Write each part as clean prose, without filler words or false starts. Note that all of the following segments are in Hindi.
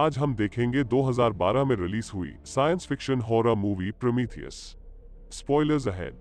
आज हम देखेंगे 2012 में रिलीज हुई science fiction horror movie Prometheus. Spoilers ahead.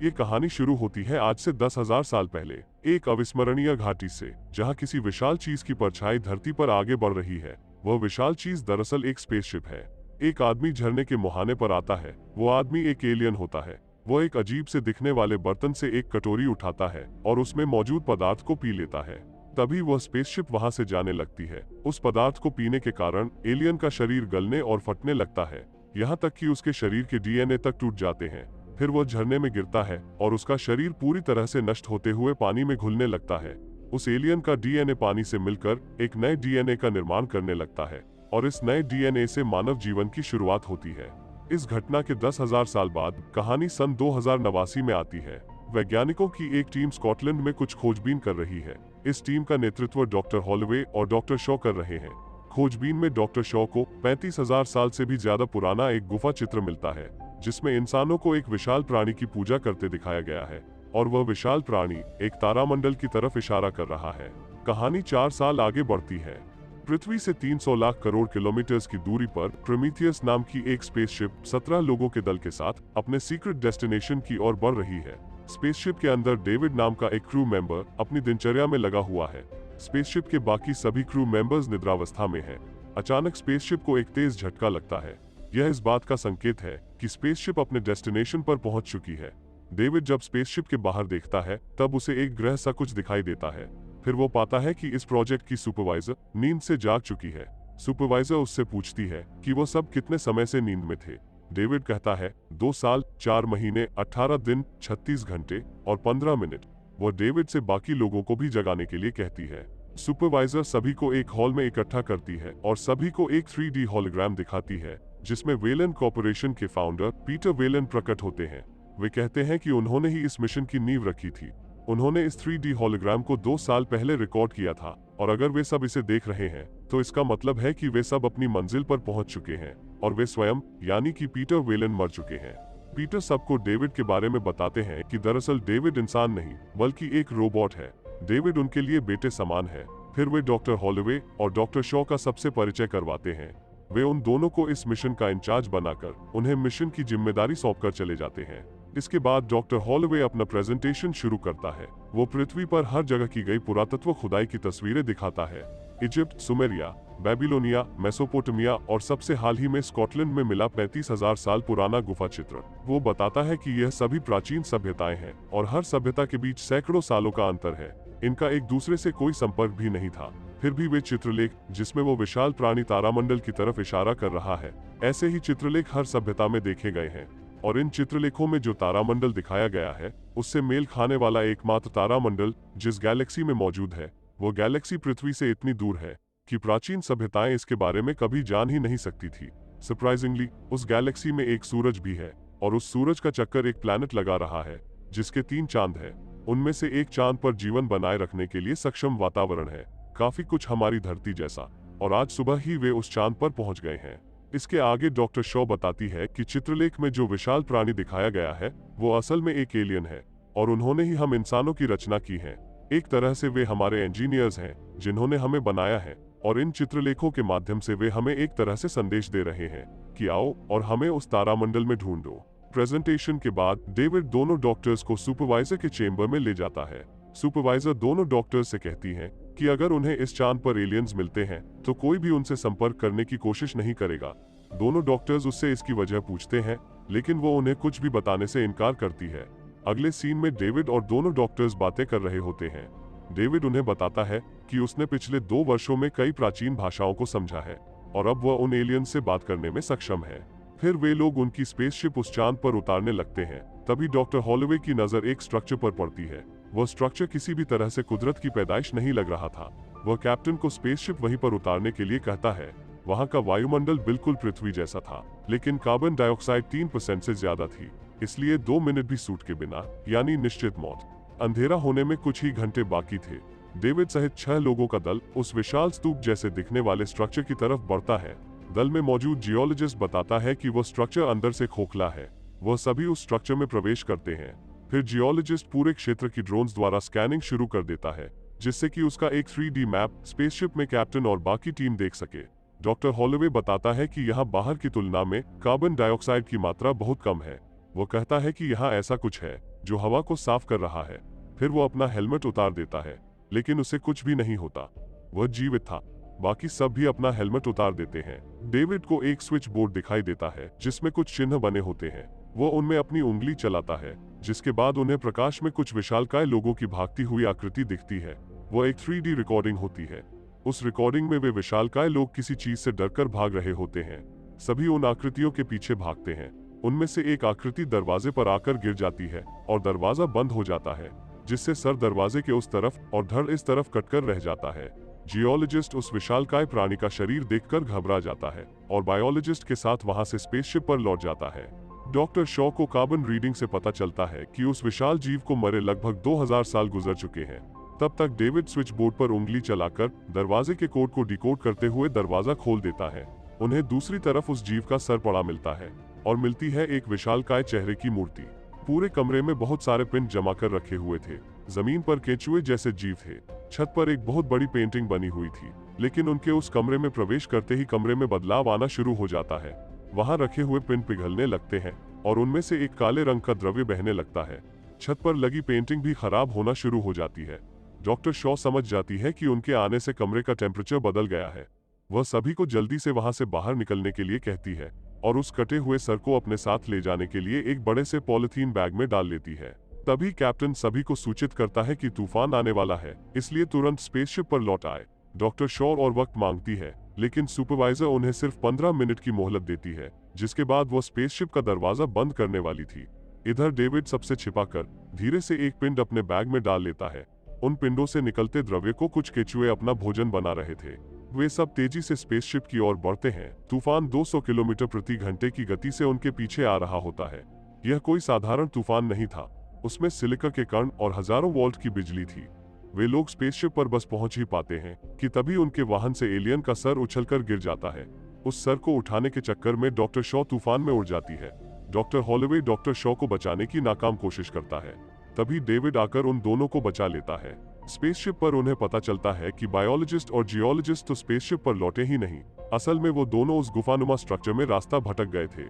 ये कहानी शुरू होती है आज से 10,000 साल पहले, एक अविस्मरणीय घाटी से, जहां किसी विशाल चीज की परछाई धरती पर आगे बढ़ रही है। वह विशाल चीज दरअसल एक स्पेसशिप है। एक आदमी झरने के मुहाने पर आता है। वो आदमी एक एलियन होता है। वो एक अजीब से दिखने वाले बर्तन से एक कटोरी उठाता है और उसमें मौजूद पदार्थ को पी लेता है। तभी वह स्पेसशिप वहां से जाने लगती है। उस पदार्थ को पीने के कारण एलियन का शरीर गलने और फटने लगता है, यहाँ तक कि उसके शरीर के डीएनए तक टूट जाते हैं। फिर वह झरने में गिरता है और उसका शरीर पूरी तरह से नष्ट होते हुए पानी में घुलने लगता है। उस एलियन का डीएनए पानी से मिलकर एक नए डीएनए का निर्माण करने लगता है और इस नए डीएनए से मानव जीवन की शुरुआत होती है। इस घटना के 10,000 साल बाद कहानी सन 2089 में आती है। वैज्ञानिकों की एक टीम स्कॉटलैंड में कुछ खोजबीन कर रही है। इस टीम का नेतृत्व डॉक्टर हॉलवे और डॉक्टर शॉ कर रहे हैं। खोजबीन में डॉक्टर शॉ को 35,000 साल से भी ज्यादा पुराना एक गुफा चित्र मिलता है, जिसमें इंसानों को एक विशाल प्राणी की पूजा करते दिखाया गया है और वह विशाल प्राणी एक तारामंडल की तरफ इशारा कर रहा है। कहानी 4 साल आगे बढ़ती है। पृथ्वी से 300 लाख करोड़ किलोमीटर की दूरी पर प्रोमीथियस नाम की एक स्पेसशिप 17 लोगों के दल के साथ अपने सीक्रेट डेस्टिनेशन की ओर बढ़ रही है। स्पेसशिप के अंदर डेविड नाम का एक क्रू मेंबर अपनी दिनचर्या में लगा हुआ है। स्पेसशिप के बाकी सभी क्रू मेंबर्स निद्रावस्था में हैं। अचानक स्पेसशिप को एक तेज झटका लगता है। यह इस बात का संकेत है कि स्पेसशिप अपने डेस्टिनेशन पर पहुंच चुकी है। डेविड जब स्पेसशिप के बाहर देखता है तब उसे एक ग्रह सा कुछ दिखाई देता है। फिर वो पाता है कि इस प्रोजेक्ट की सुपरवाइजर नींद से जाग चुकी है। सुपरवाइजर उससे पूछती है कि वो सब कितने समय से नींद में थे। डेविड कहता है 2 साल 4 महीने 18 दिन 36 घंटे और 15 मिनट। वो डेविड से बाकी लोगों को भी जगाने के लिए कहती है। सुपरवाइजर सभी को एक हॉल में इकट्ठा करती है और सभी को एक 3D हॉलोग्राम दिखाती है, जिसमें वेलन कॉर्पोरेशन के फाउंडर पीटर वेलन प्रकट होते हैं। वे कहते हैं कि उन्होंने ही इस मिशन की नींव रखी थी। उन्होंने इस 3D हॉलोग्राम को 2 साल पहले रिकॉर्ड किया था और अगर वे सब इसे देख रहे हैं तो इसका मतलब है कि वे सब अपनी मंजिल पर पहुंच चुके हैं और वे स्वयं यानी कि पीटर वेलन मर चुके हैं। पीटर सबको डेविड के बारे में बताते हैं कि दरअसल डेविड इंसान नहीं बल्कि एक रोबोट है। डेविड उनके लिए बेटे समान है। फिर वे डॉक्टर हॉलवे और डॉक्टर शॉ का सबसे परिचय करवाते हैं। वे उन दोनों को इस मिशन का इंचार्ज बनाकर उन्हें मिशन की जिम्मेदारी सौंपकर चले जाते हैं। इसके बाद डॉक्टर हॉलवे अपना प्रेजेंटेशन शुरू करता है। वो पृथ्वी पर हर जगह की गई पुरातत्व खुदाई की तस्वीरें दिखाता है। इजिप्ट, सुमेरिया, बेबीलोनिया, मेसोपोटामिया और सबसे हाल ही में स्कॉटलैंड में मिला 35,000 साल पुराना गुफा चित्र। वो बताता है कि यह सभी प्राचीन सभ्यताएं हैं और हर सभ्यता के बीच सैकड़ों सालों का अंतर है। इनका एक दूसरे से कोई संपर्क भी नहीं था। फिर भी वे चित्रलेख, जिसमें वो विशाल प्राणी तारामंडल की तरफ इशारा कर रहा है, ऐसे ही चित्रलेख हर सभ्यता में देखे गए हैं और इन चित्रलेखों में जो तारामंडल दिखाया गया है उससे मेल खाने वाला एकमात्र तारामंडल जिस गैलेक्सी में मौजूद है, वो गैलेक्सी पृथ्वी से इतनी दूर है कि प्राचीन सभ्यताएं इसके बारे में कभी जान ही नहीं सकती थी। सरप्राइजिंगली उस गैलेक्सी में एक सूरज भी है और उस सूरज का चक्कर एक प्लैनेट लगा रहा है जिसके 3 चांद हैं। उनमें से एक चांद पर जीवन बनाए रखने के लिए सक्षम वातावरण है, काफी कुछ हमारी धरती जैसा, और आज सुबह ही वे उस चांद पर पहुंच गए हैं। इसके आगे डॉक्टर शॉ बताती है कि चित्रलेख में जो विशाल प्राणी दिखाया गया है वो असल में एक एलियन है और उन्होंने ही हम इंसानों की रचना की है। एक तरह से वे हमारे इंजीनियर्स हैं जिन्होंने हमें बनाया है और इन चित्रलेखों के माध्यम से वे हमें एक तरह से संदेश दे रहे हैं कि आओ और हमें उस तारामंडल में ढूंढो। प्रेजेंटेशन के बाद डेविड दोनों डॉक्टर्स को सुपरवाइजर के चेंबर में ले जाता है। सुपरवाइजर दोनों डॉक्टर्स से कहती हैं कि अगर उन्हें इस चांद पर एलियंस मिलते हैं तो कोई भी उनसे संपर्क करने की कोशिश नहीं करेगा। दोनों डॉक्टर्स उससे इसकी वजह पूछते हैं, लेकिन वो उन्हें कुछ भी बताने से इनकार करती है। अगले सीन में डेविड और दोनों डॉक्टर्स बातें कर रहे होते हैं। डेविड उन्हें बताता है कि उसने पिछले 2 वर्षों में कई प्राचीन भाषाओं को समझा है और अब वह उन एलियंस से बात करने में सक्षम है। फिर वे लोग उनकी स्पेसशिप उस चांद पर उतारने लगते हैं। तभी डॉक्टर हॉलवे की नजर एक स्ट्रक्चर पर पड़ती है। वह स्ट्रक्चर किसी भी तरह से कुदरत की पैदाइश नहीं लग रहा था। वह कैप्टन को स्पेसशिप वहीं पर उतारने के लिए कहता है। वहां का वायुमंडल बिल्कुल पृथ्वी जैसा था, लेकिन कार्बन डाइऑक्साइड 3% से ज्यादा थी, इसलिए 2 मिनट भी सूट के बिना, यानी निश्चित मौत। अंधेरा होने में कुछ ही घंटे बाकी थे। डेविड सहित 6 लोगों का दल उस विशाल स्तूप जैसे दिखने वाले स्ट्रक्चर की तरफ बढ़ता है। दल में मौजूद जियोलॉजिस्ट बताता है कि वह स्ट्रक्चर अंदर से खोखला है। वह सभी उस स्ट्रक्चर में प्रवेश करते हैं। फिर जियोलॉजिस्ट पूरे क्षेत्र की ड्रोन्स द्वारा स्कैनिंग शुरू कर देता है, जिससे कि उसका एक 3D मैप स्पेसशिप में कैप्टन और बाकी टीम देख सके। डॉक्टर हॉलोवे बताता है कि यहाँ बाहर की तुलना में कार्बन डाइऑक्साइड की मात्रा बहुत कम है। वो कहता है कि यहाँ ऐसा कुछ है जो हवा को साफ कर रहा है। फिर वो अपना हेलमेट उतार देता है, लेकिन उसे कुछ भी नहीं होता। वह जीवित था। बाकी सब भी अपना हेलमेट उतार देते हैं। डेविड को एक स्विच बोर्ड दिखाई देता है जिसमें कुछ चिन्ह बने होते हैं। वो उनमें अपनी उंगली चलाता है, जिसके बाद उन्हें प्रकाश में कुछ विशालकाय लोगों की भागती हुई आकृति दिखती है। वो एक 3D रिकॉर्डिंग होती है। उस रिकॉर्डिंग में वे विशालकाय लोग किसी चीज से डरकर भाग रहे होते हैं। सभी उन आकृतियों के पीछे भागते हैं। उनमें से एक आकृति दरवाजे पर आकर गिर जाती है और दरवाजा बंद हो जाता है, जिससे सर दरवाजे के उस तरफ और धड़ इस तरफ कटकर रह जाता है। जियोलॉजिस्ट उस विशालकाय प्राणी का शरीर देखकर घबरा जाता है और बायोलॉजिस्ट के साथ वहां से स्पेसशिप पर लौट जाता है। डॉक्टर शॉ को कार्बन रीडिंग से पता चलता है कि उस विशाल जीव को मरे लगभग 2000 साल गुजर चुके हैं। तब तक डेविड स्विच बोर्ड पर उंगली चलाकर दरवाजे के कोड को डिकोड करते हुए दरवाजा खोल देता है। उन्हें दूसरी तरफ उस जीव का सर पड़ा मिलता है और मिलती है एक विशालकाय चेहरे की मूर्ति। पूरे कमरे में बहुत सारे पिंड जमा कर रखे हुए थे। जमीन पर केंचुए जैसे जीव थे। छत पर एक बहुत बड़ी पेंटिंग बनी हुई थी, लेकिन उनके उस कमरे में प्रवेश करते ही कमरे में बदलाव आना शुरू हो जाता है। वहां रखे हुए पिंड पिघलने लगते हैं और उनमें से एक काले रंग का द्रव्य बहने लगता है। छत पर लगी पेंटिंग भी खराब होना शुरू हो जाती है। डॉक्टर शॉ समझ जाती है कि उनके आने से कमरे का टेम्परेचर बदल गया है। वह सभी को जल्दी से वहां से बाहर निकलने के लिए कहती है और उस कटे हुए सर को अपने साथ ले जाने के लिए एक बड़े से पॉलिथीन बैग में डाल लेती है। तभी कैप्टन सभी को सूचित करता है कि तूफान आने वाला है, इसलिए तुरंत स्पेसशिप पर लौट आए। डॉक्टर शॉ और वक्त मांगती है, लेकिन सुपरवाइजर उन्हें सिर्फ 15 मिनट की मोहलत देती है, जिसके बाद वो स्पेसशिप का दरवाजा बंद करने वाली थी। इधर डेविड सबसे छिपाकर धीरे से एक पिंड अपने बैग में डाल लेता है। उन पिंडों से निकलते द्रव्य को कुछ केचुए अपना भोजन बना रहे थे। वे सब तेजी से स्पेसशिप की ओर बढ़ते हैं। तूफान 200 किलोमीटर प्रति घंटे की गति से उनके पीछे आ रहा होता है। यह कोई साधारण तूफान नहीं था। उसमें सिलिका के कण और हजारों वोल्ट की बिजली थी। वे लोग स्पेसशिप पर बस पहुंच ही पाते हैं कि तभी उनके वाहन से एलियन का सर उछलकर गिर जाता है। उस सर को उठाने के चक्कर में डॉक्टर शॉ तूफान में उड़ जाती है। डॉक्टर हॉलोवे डॉक्टर शॉ को बचाने की नाकाम कोशिश करता है। तभी डेविड आकर उन दोनों को बचा लेता है। स्पेसशिप पर उन्हें पता चलता है कि बायोलॉजिस्ट और जियोलॉजिस्ट तो स्पेसशिप पर लौटे ही नहीं, असल में वो दोनों उस गुफानुमा स्ट्रक्चर में रास्ता भटक गए थे।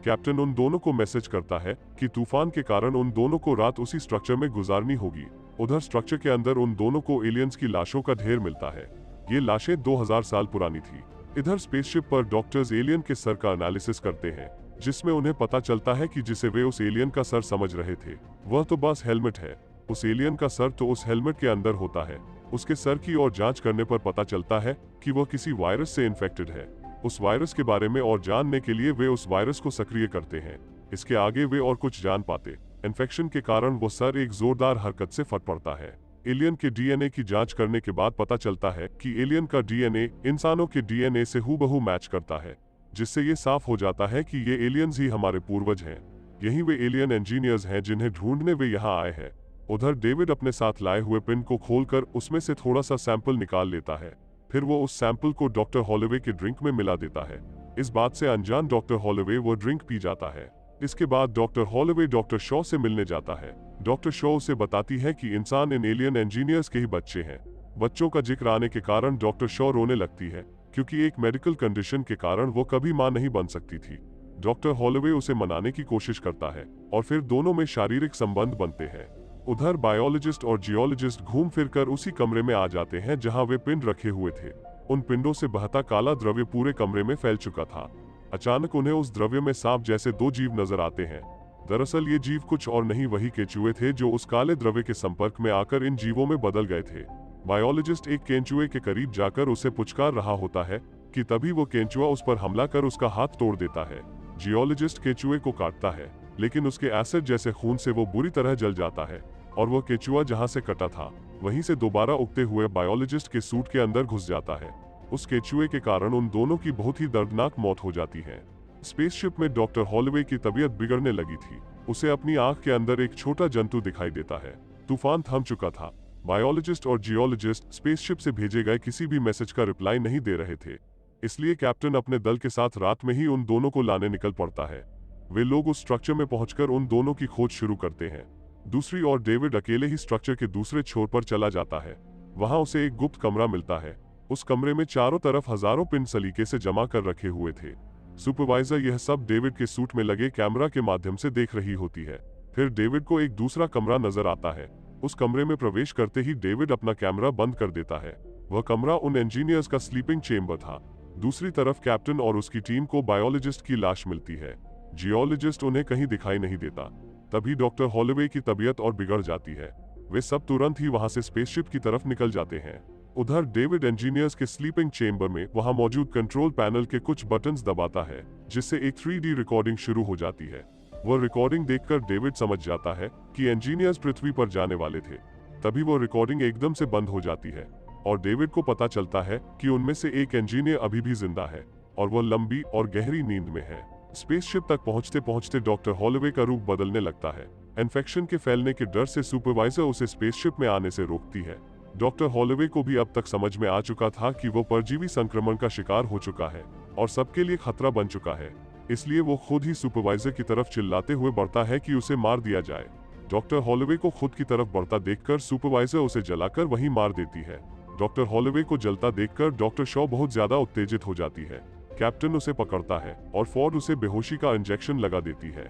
कैप्टन उन दोनों को मैसेज करता है कि तूफान के कारण उन दोनों को रात उसी स्ट्रक्चर में गुजारनी होगी। उधर स्ट्रक्चर के अंदर उन दोनों को एलियंस की लाशों का ढेर मिलता है। ये लाशें 2000 साल पुरानी थी। इधर स्पेसशिप पर डॉक्टर्स एलियन के सर का एनालिसिस करते हैं, जिसमें उन्हें पता चलता है कि जिसे वे उस एलियन का सर समझ रहे थे वह तो बस हेलमेट है। उस एलियन का सर तो उस हेलमेट के अंदर होता है। उसके सर की और जांच करने पर पता चलता है कि वह किसी वायरस से इन्फेक्टेड है। उस वायरस के बारे में और जानने के लिए वे उस वायरस को सक्रिय करते हैं। इसके आगे वे और कुछ जान पाते। इन्फेक्शन के कारण वो सर एक जोरदार हरकत से फट पड़ता है। एलियन के डीएनए की जांच करने के बाद पता चलता है कि एलियन का डीएनए इंसानों के डीएनए से हूबहू मैच करता है, जिससे ये साफ हो जाता है कि ये एलियंस ही हमारे पूर्वज हैं। यही वे एलियन इंजीनियर्स हैं जिन्हें ढूंढने वे यहाँ आए हैं। उधर डेविड अपने साथ लाए हुए पिन को खोलकर उसमें से थोड़ा सा सैंपल निकाल लेता है। फिर वो उस सैंपल को डॉक्टर हॉलोवे के ड्रिंक में मिला देता है। इस बात से अनजान डॉक्टर हॉलोवे वो ड्रिंक पी जाता है। इसके बाद डॉक्टर हॉलोवे डॉक्टर शॉ से मिलने जाता है। डॉक्टर शॉ उसे बताती है कि इंसान इन एलियन इंजीनियर्स के ही बच्चे हैं। बच्चों का जिक्र आने के कारण डॉक्टर शॉ रोने लगती है, क्योंकि एक मेडिकल कंडीशन के कारण वो कभी मां नहीं बन सकती थी। डॉक्टर हॉलोवे उसे मनाने की कोशिश करता है और फिर दोनों में शारीरिक संबंध बनते हैं। उधर बायोलॉजिस्ट और जियोलॉजिस्ट घूम फिरकर उसी कमरे में आ जाते हैं जहां वे पिंड रखे हुए थे। उन पिंडों से बहता काला द्रव्य पूरे कमरे में फैल चुका था। अचानक उन्हें उस द्रव्य में सांप जैसे दो जीव नजर आते हैं। दरअसल ये जीव कुछ और नहीं वही केंचुए थे जो उस काले द्रव्य के संपर्क में आकर इन जीवों में बदल गए थे। बायोलॉजिस्ट एक केंचुए के करीब जाकर उसे पुचकार रहा होता है कि तभी वो केंचुआ उस पर हमला कर उसका हाथ तोड़ देता है। जियोलॉजिस्ट केंचुए को काटता है, लेकिन उसके एसिड जैसे खून से वो बुरी तरह जल जाता है और वो केंचुआ जहां से कटा था वहीं से दोबारा उगते हुए बायोलॉजिस्ट के सूट के अंदर घुस जाता है। उस केंचुए के कारण उन दोनों की बहुत ही दर्दनाक मौत हो जाती है। स्पेसशिप में डॉक्टर हॉलोवे की तबीयत बिगड़ने लगी थी। उसे अपनी आंख के अंदर एक छोटा जंतु दिखाई देता है। तूफान थम चुका था। बायोलॉजिस्ट और जियोलॉजिस्ट स्पेसशिप से भेजे गए किसी भी मैसेज का रिप्लाई नहीं दे रहे थे, इसलिए कैप्टन अपने दल के साथ रात में ही उन दोनों को लाने निकल पड़ता है। वे लोग उस स्ट्रक्चर में पहुंचकर उन दोनों की खोज शुरू करते हैं। दूसरी ओर डेविड अकेले ही स्ट्रक्चर के दूसरे छोर पर चला जाता है। वहां उसे एक गुप्त कमरा मिलता है उस कमरे में चारों तरफ हजारों पिन सलीके से जमा कर रखे हुए थे। सुपरवाइजर यह सब डेविड के सूट में लगे कैमरा के माध्यम से देख रही होती है। फिर डेविड को एक दूसरा कमरा नजर आता है। उस कमरे में प्रवेश करते ही डेविड अपना कैमरा बंद कर देता है। वह कमरा उन इंजीनियर्स का स्लीपिंग चेम्बर था। दूसरी तरफ कैप्टन और उसकी टीम को बायोलॉजिस्ट की लाश मिलती है। जियोलॉजिस्ट उन्हें कहीं दिखाई नहीं देता। तभी डॉक्टर हॉलोवे की तबीयत और बिगड़ जाती है। वे सब तुरंत ही वहां से स्पेसशिप की तरफ निकल जाते हैं। उधर डेविड इंजीनियर्स के स्लीपिंग चेम्बर में वहां मौजूद कंट्रोल पैनल के कुछ बटन्स दबाता है, जिससे एक 3D रिकॉर्डिंग शुरू हो जाती है। वह रिकॉर्डिंग देखकर डेविड समझ जाता है कि इंजीनियर्स पृथ्वी पर जाने वाले थे। तभी वो रिकॉर्डिंग एकदम से बंद हो जाती है और डेविड को पता चलता है कि उनमें से एक इंजीनियर अभी भी जिंदा है और वह लंबी और गहरी नींद में है। स्पेसशिप तक पहुंचते पहुंचते डॉक्टर हॉलोवे का रूप बदलने लगता है। इन्फेक्शन के फैलने के डर से सुपरवाइजर उसे स्पेसशिप में आने से रोकती है। डॉक्टर हॉलोवे को भी अब तक समझ में आ चुका था कि वो परजीवी संक्रमण का शिकार हो चुका है और सबके लिए खतरा बन चुका है। इसलिए वो खुद ही सुपरवाइजर की तरफ चिल्लाते हुए बढ़ता है कि उसे मार दिया जाए। डॉक्टर हॉलोवे को खुद की तरफ बढ़ता देखकर सुपरवाइजर उसे जलाकर वहीं मार देती है। डॉक्टर हॉलोवे को जलता देखकर डॉक्टर शॉ बहुत ज्यादा उत्तेजित हो जाती है। कैप्टन उसे पकड़ता है और फोर्ड उसे बेहोशी का इंजेक्शन लगा देती है।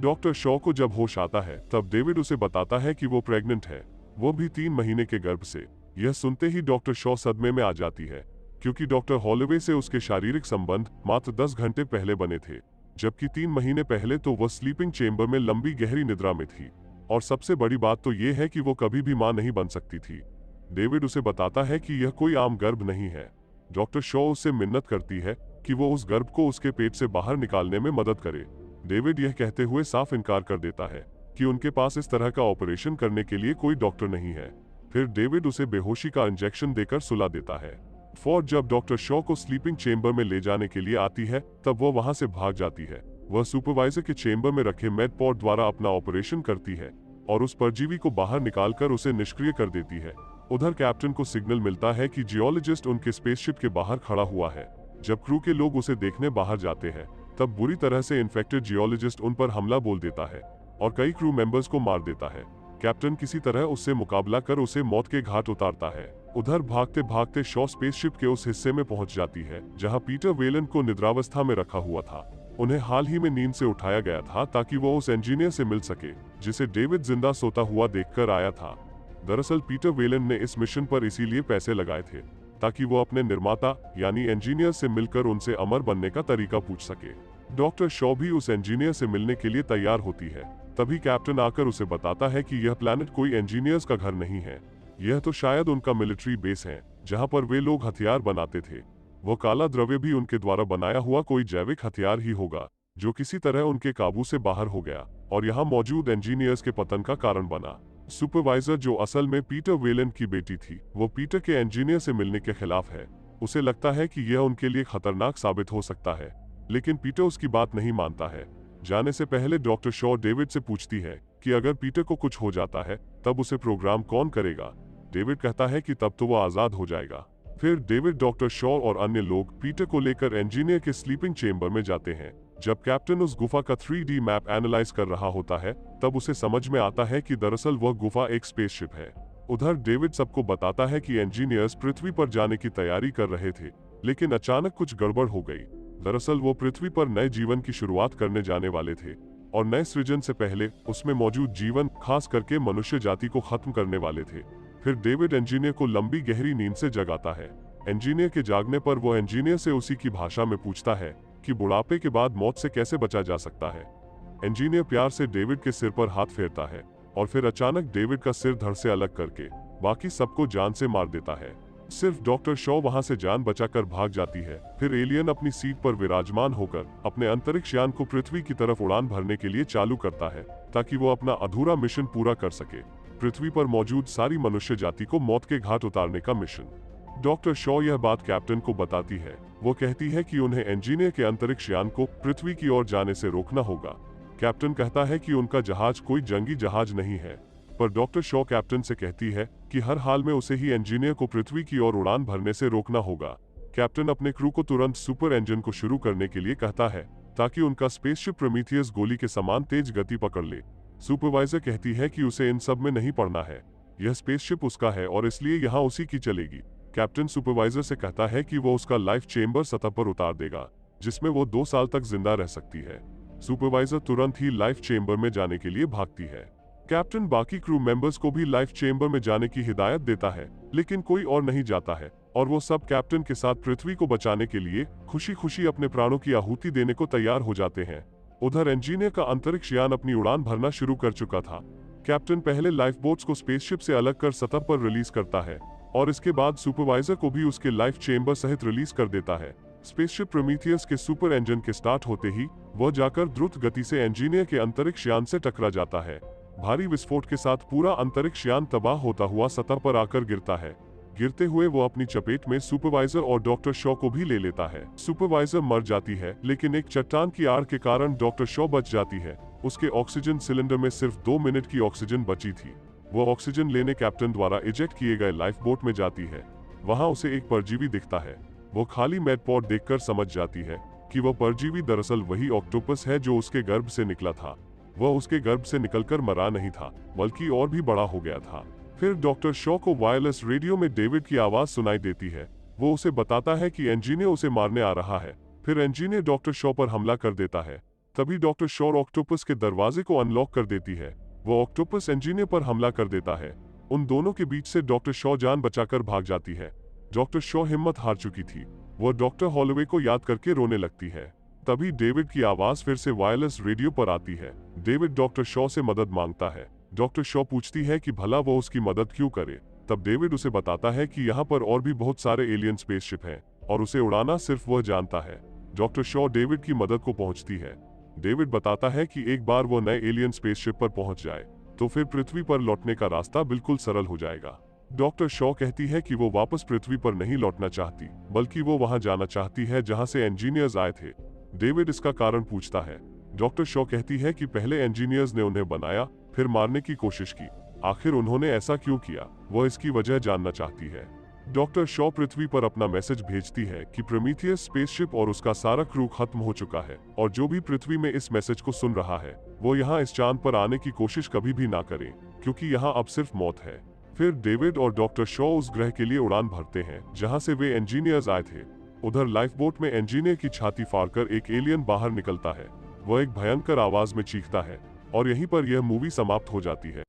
डॉक्टर शॉ को जब होश आता है तब डेविड उसे बताता है कि वो प्रेग्नेंट है, वो भी 3 महीने के गर्भ से। यह सुनते ही डॉक्टर शॉ सदमे में आ जाती है, क्योंकि डॉक्टर हॉलोवे से उसके शारीरिक संबंध मात्र 10 घंटे पहले बने थे, जबकि 3 महीने पहले तो वह स्लीपिंग चेम्बर में लंबी गहरी निद्रा में थी। और सबसे बड़ी बात तो ये है कि वो कभी भी मां नहीं बन सकती थी। डेविड उसे बताता है कि यह कोई आम गर्भ नहीं है। डॉक्टर शॉ उससे मिन्नत करती है कि वो उस गर्भ को उसके पेट से बाहर निकालने में मदद करे। डेविड यह कहते हुए साफ इनकार कर देता है कि उनके पास इस तरह का ऑपरेशन करने के लिए कोई डॉक्टर नहीं है। फिर डेविड उसे बेहोशी का इंजेक्शन देकर सुला देता है। फोर्ड जब डॉक्टर शॉ को स्लीपिंग चेम्बर में ले जाने के लिए आती है तब वो वहां से भाग जाती है। वह सुपरवाइजर के चेम्बर में रखे मेडपॉड द्वारा अपना ऑपरेशन करती है और उस परजीवी को बाहर निकालकर उसे निष्क्रिय कर देती है। उधर कैप्टन को सिग्नल मिलता है कि जियोलॉजिस्ट उनके स्पेसशिप के बाहर खड़ा हुआ है। जब क्रू के लोग उसे देखने बाहर जाते हैं तब बुरी तरह से इन्फेक्टेड जियोलॉजिस्ट उन पर हमला बोल देता है और कई क्रू मेंबर्स को मार देता है। कैप्टन किसी तरह उससे मुकाबला कर उसे मौत के घाट उतारता है। उधर भागते भागते शॉ स्पेसशिप के उस हिस्से में पहुंच जाती है जहां पीटर वेलन को निद्रावस्था में रखा हुआ था। उन्हें हाल ही में नींद से उठाया गया था ताकि वो उस इंजीनियर से मिल सके जिसे डेविड जिंदा सोता हुआ देखकर आया था। दरअसल पीटर वेलन ने इस मिशन पर इसीलिए पैसे लगाए थे ताकि वो अपने निर्माता यानी इंजीनियर से मिलकर उनसे अमर बनने का तरीका पूछ सके। डॉक्टर शॉ भी उस इंजीनियर से मिलने के लिए तैयार होती है। तभी कैप्टन आकर उसे बताता है कि यह प्लैनेट कोई इंजीनियर्स का घर नहीं है, यह तो शायद उनका मिलिट्री बेस है जहां पर वे लोग हथियार बनाते थे। वो काला द्रव्य भी उनके द्वारा बनाया हुआ कोई जैविक हथियार ही होगा जो किसी तरह उनके काबू से बाहर हो गया और यहाँ मौजूद इंजीनियर्स के पतन का कारण बना। सुपरवाइजर जो असल में पीटर वेलन की बेटी थी, वो पीटर के इंजीनियर से मिलने के खिलाफ है। उसे लगता है कि यह उनके लिए खतरनाक साबित हो सकता है, लेकिन पीटर उसकी बात नहीं मानता है। जाने से पहले डॉक्टर शॉ डेविड से पूछती है कि अगर पीटर को कुछ हो जाता है तब उसे प्रोग्राम कौन करेगा। डेविड कहता है कि तब तो वो आजाद हो जाएगा। फिर डेविड, डॉक्टर शॉ और अन्य लोग पीटर को लेकर इंजीनियर के स्लीपिंग चेम्बर में जाते हैं। जब कैप्टन उस गुफा का 3D मैप एनालाइज कर रहा होता है तब उसे समझ में आता है कि दरअसल वह गुफा एक स्पेसशिप है। उधर डेविड सबको बताता है कि इंजीनियर्स पृथ्वी पर जाने की तैयारी कर रहे थे, लेकिन अचानक कुछ गड़बड़ हो गई। दरअसल वो पृथ्वी पर नए जीवन की शुरुआत करने जाने वाले थे और नए सृजन से पहले उसमें मौजूद जीवन, खास करके मनुष्य जाति को खत्म करने वाले थे। फिर डेविड इंजीनियर को लंबी गहरी नींद से जगाता है। इंजीनियर के जागने पर वो इंजीनियर से उसी की भाषा में पूछता है कि बुढ़ापे के बाद मौत से कैसे बचा जा सकता है। इंजीनियर प्यार से डेविड के सिर पर हाथ फेरता है और फिर अचानक डेविड का सिर धड़ से अलग करके बाकी सबको जान से मार देता है। सिर्फ डॉक्टर शॉ वहां से जान बचाकर भाग जाती है। फिर एलियन अपनी सीट पर विराजमान होकर अपने अंतरिक्ष यान को पृथ्वी की तरफ उड़ान भरने के लिए चालू करता है ताकि वो अपना अधूरा मिशन पूरा कर सके, पृथ्वी पर मौजूद सारी मनुष्य जाति को मौत के घाट उतारने का मिशन। डॉक्टर शॉ यह बात कैप्टन को बताती है। वो कहती है कि उन्हें इंजीनियर के अंतरिक्ष यान को पृथ्वी की ओर जाने से रोकना होगा। कैप्टन कहता है कि उनका जहाज कोई जंगी जहाज नहीं है, पर डॉक्टर शॉ कैप्टन से कहती है कि हर हाल में उसे ही इंजीनियर को पृथ्वी की ओर उड़ान भरने से रोकना होगा। कैप्टन अपने क्रू को तुरंत सुपर इंजन को शुरू करने के लिए कहता है ताकि उनका स्पेसशिप प्रोमीथियस गोली के समान तेज गति पकड़ ले। सुपरवाइजर कहती है कि उसे इन सब में नहीं पड़ना है, यह स्पेसशिप उसका है और इसलिए यहाँ उसी की चलेगी। कैप्टन सुपरवाइजर से कहता है कि वो उसका लाइफ चेंबर सतह पर उतार देगा, जिसमें वो 2 साल तक जिंदा रह सकती है। सुपरवाइजर तुरंत ही लाइफ चेंबर में जाने के लिए भागती है। कैप्टन बाकी क्रू मेंबर्स को भी लाइफ चेंबर में जाने की हिदायत देता है, लेकिन कोई और नहीं जाता है और वो सब कैप्टन के साथ पृथ्वी को बचाने के लिए खुशी खुशी अपने प्राणों की आहुति देने को तैयार हो जाते हैं। उधर इंजीनियर का अंतरिक्ष यान अपनी उड़ान भरना शुरू कर चुका था। कैप्टन पहले लाइफ बोट्स को स्पेसशिप से अलग कर सतह पर रिलीज करता है और इसके बाद सुपरवाइजर को भी उसके लाइफ चेंबर सहित रिलीज कर देता है। स्पेसशिप प्रोमीथियस के सुपर इंजन के स्टार्ट होते ही वह जाकर द्रुत गति से इंजीनियर के अंतरिक्ष यान से टकरा जाता है। भारी विस्फोट के साथ पूरा अंतरिक्ष यान तबाह होता हुआ सतह पर आकर गिरता है। गिरते हुए वो अपनी चपेट में सुपरवाइजर और डॉक्टर शॉ को भी ले लेता है। सुपरवाइजर मर जाती है, लेकिन एक चट्टान की आड़ के कारण डॉक्टर शॉ बच जाती है। उसके ऑक्सीजन सिलेंडर में सिर्फ 2 मिनट की ऑक्सीजन बची थी। वो ऑक्सीजन लेने कैप्टन द्वारा इजेक्ट किए गए लाइफ बोट में जाती है। वहाँ उसे एक परजीवी दिखता है। वो खाली मेडपॉड देखकर समझ जाती है कि वह परजीवी दरअसल वही ऑक्टोपस है जो उसके गर्भ से निकला था। वह उसके गर्भ से निकलकर मरा नहीं था, बल्कि और भी बड़ा हो गया था। फिर डॉक्टर शॉ को वायरलेस रेडियो में डेविड की आवाज सुनाई देती है। वो उसे बताता है कि इंजीनियर उसे मारने आ रहा है। फिर इंजीनियर डॉक्टर शॉ पर हमला कर देता है। तभी डॉक्टर शॉ ऑक्टोपस के दरवाजे को अनलॉक कर देती है। वो ऑक्टोपस इंजीनियर पर हमला कर देता है। उन दोनों के बीच से डॉक्टर शॉ जान बचाकर भाग जाती है। डॉक्टर शॉ हिम्मत हार चुकी थी। वो डॉक्टर हॉलोवे को याद करके रोने लगती है। तभी डेविड की आवाज फिर से वायरलेस रेडियो पर आती है। डेविड डॉक्टर शॉ से मदद मांगता है। डॉक्टर शॉ पूछती है कि भला वो उसकी मदद क्यों करे। तब डेविड उसे बताता है कि यहाँ पर और भी बहुत सारे एलियन स्पेसशिप हैं और उसे उड़ाना सिर्फ वह जानता है। डॉक्टर शॉ डेविड की मदद को पहुंचती है। डेविड बताता है कि एक बार वो नए एलियन स्पेसशिप पर पहुंच जाए तो फिर पृथ्वी पर लौटने का रास्ता बिल्कुल सरल हो जाएगा। डॉक्टर शॉ कहती है कि वो वापस पृथ्वी पर नहीं लौटना चाहती, बल्कि वो वहां जाना चाहती है जहां से इंजीनियर्स आए थे। डेविड इसका कारण पूछता है। डॉक्टर शॉ कहती है कि पहले इंजीनियर्स ने उन्हें बनाया, फिर मारने की कोशिश की। आखिर उन्होंने ऐसा क्यों किया, वह इसकी वजह जानना चाहती है। डॉक्टर शॉ पृथ्वी पर अपना मैसेज भेजती है कि प्रोमीथियस स्पेसशिप और उसका सारा क्रू खत्म हो चुका है और जो भी पृथ्वी में इस मैसेज को सुन रहा है वो यहाँ इस चांद पर आने की कोशिश कभी भी ना करे, क्योंकि यहाँ अब सिर्फ मौत है। फिर डेविड और डॉक्टर शॉ उस ग्रह के लिए उड़ान भरते हैं जहाँ से वे इंजीनियर्स आए थे। उधर लाइफ बोट में इंजीनियर की छाती फाड़कर एक एलियन बाहर निकलता है। वह एक भयंकर आवाज में चीखता है और यहीं पर यह मूवी समाप्त हो जाती है।